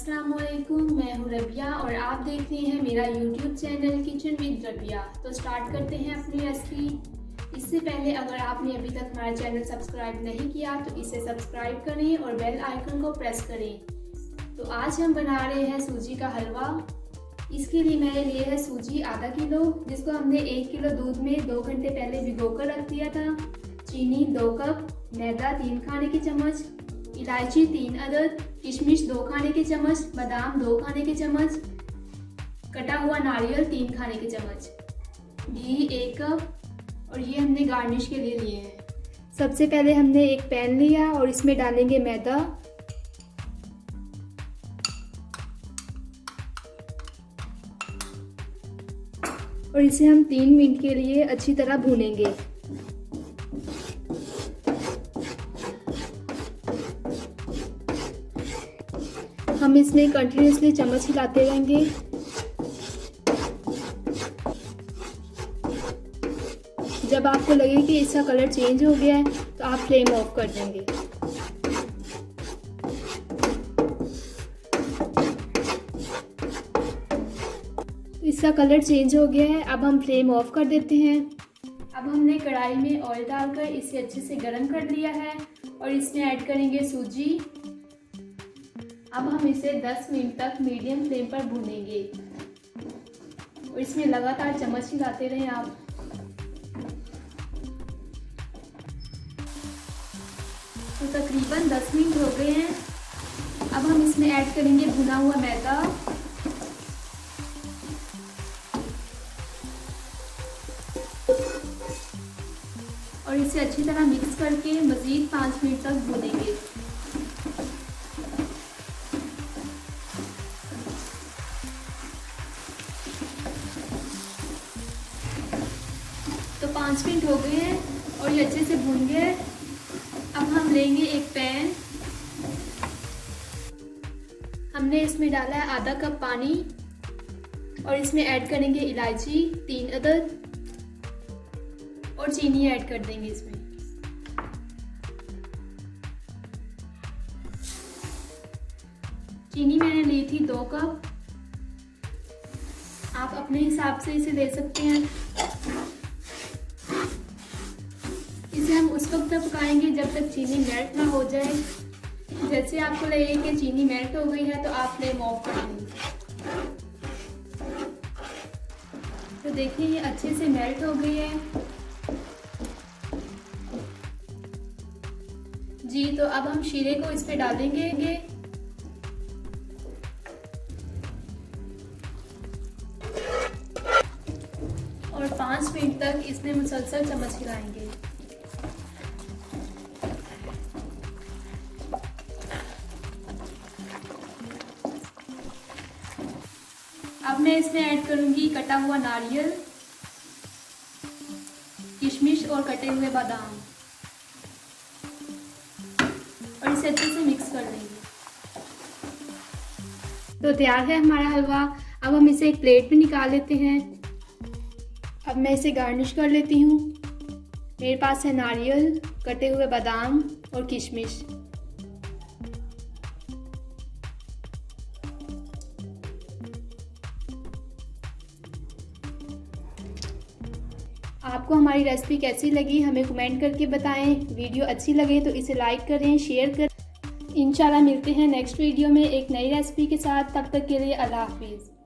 अस्सलामुअलैकुम, मैं हूँ रबिया और आप देख रहे हैं मेरा YouTube channel kitchen with Rabia. तो स्टार्ट करते हैं अपनी रेसिपी। इससे पहले अगर आपने अभी तक हमारा चैनल सब्सक्राइब नहीं किया तो इसे सब्सक्राइब करें और बेल आइकन को प्रेस करें। तो आज हम बना रहे हैं सूजी का हलवा। इसके लिए मैंने लिए है सूजी आधा किलो, जिसको हमने 1 किलो दूध में 2 घंटे पहले भिगो कर रख दिया था। चीनी 2 कप, मैदा 3 खाने के चम्मच, इलायची 3 अदद, किशमिश 2 खाने के चम्मच, बादाम 2 खाने के चम्मच, कटा हुआ नारियल 3 खाने के चम्मच, घी 1 कप और ये हमने गार्निश के लिए लिए हैं। सबसे पहले हमने एक पैन लिया और इसमें डालेंगे मैदा। और इसे हम 3 मिनट के लिए अच्छी तरह भूनेंगे। हम इसमें कंटिन्यूसली चम्मच हिलाते रहेंगे। जब आपको लगे कि इसका कलर चेंज हो गया है तो आप फ्लेम ऑफ कर देंगे। इसका कलर चेंज हो गया है, अब हम फ्लेम ऑफ कर देते हैं। अब हमने कढ़ाई में ऑयल डालकर इसे अच्छे से गर्म कर लिया है और इसमें ऐड करेंगे सूजी। अब हम इसे 10 मिनट तक मीडियम फ्लेम पर भूनेंगे और इसमें लगातार चम्मच हिलाते रहें आप। तो तकरीबन 10 मिनट हो गए हैं। अब हम इसमें ऐड करेंगे भुना हुआ मैदा। और इसे अच्छी तरह मिक्स करके मज़ीद 5 मिनट तक भूनेंगे। तो 5 मिनट हो गए हैं और ये अच्छे से भून गए। अब हम लेंगे एक पैन। हमने इसमें डाला है आधा कप पानी और इसमें ऐड करेंगे इलायची 3 अदद और चीनी ऐड कर देंगे इसमें। चीनी मैंने ली थी 2 कप। आप अपने हिसाब से इसे ले सकते हैं। इसे हम उस वक्त तक पकाएंगे जब तक चीनी मेल्ट ना हो जाए। जैसे आपको लगे कि चीनी मेल्ट हो गई है तो आप फ्लेम ऑफ कर देंगे। तो देखिए ये अच्छे से मेल्ट हो गई है जी। तो अब हम शीरे को इस पे डालेंगे और 5 मिनट तक इसमें मुसलसल चम्मच हिलाएंगे। अब मैं इसमें ऐड करूंगी कटा हुआ नारियल, किशमिश और कटे हुए बादाम और इसे अच्छे से मिक्स कर देंगे। तो तैयार है हमारा हलवा। अब हम इसे एक प्लेट में निकाल लेते हैं। अब मैं इसे गार्निश कर लेती हूँ। मेरे पास है नारियल, कटे हुए बादाम और किशमिश। आपको हमारी रेसिपी कैसी लगी हमें कमेंट करके बताएं। वीडियो अच्छी लगे तो इसे लाइक करें, शेयर करें। इंशाल्लाह मिलते हैं नेक्स्ट वीडियो में एक नई रेसिपी के साथ। तब तक के लिए अल्लाह हाफिज़।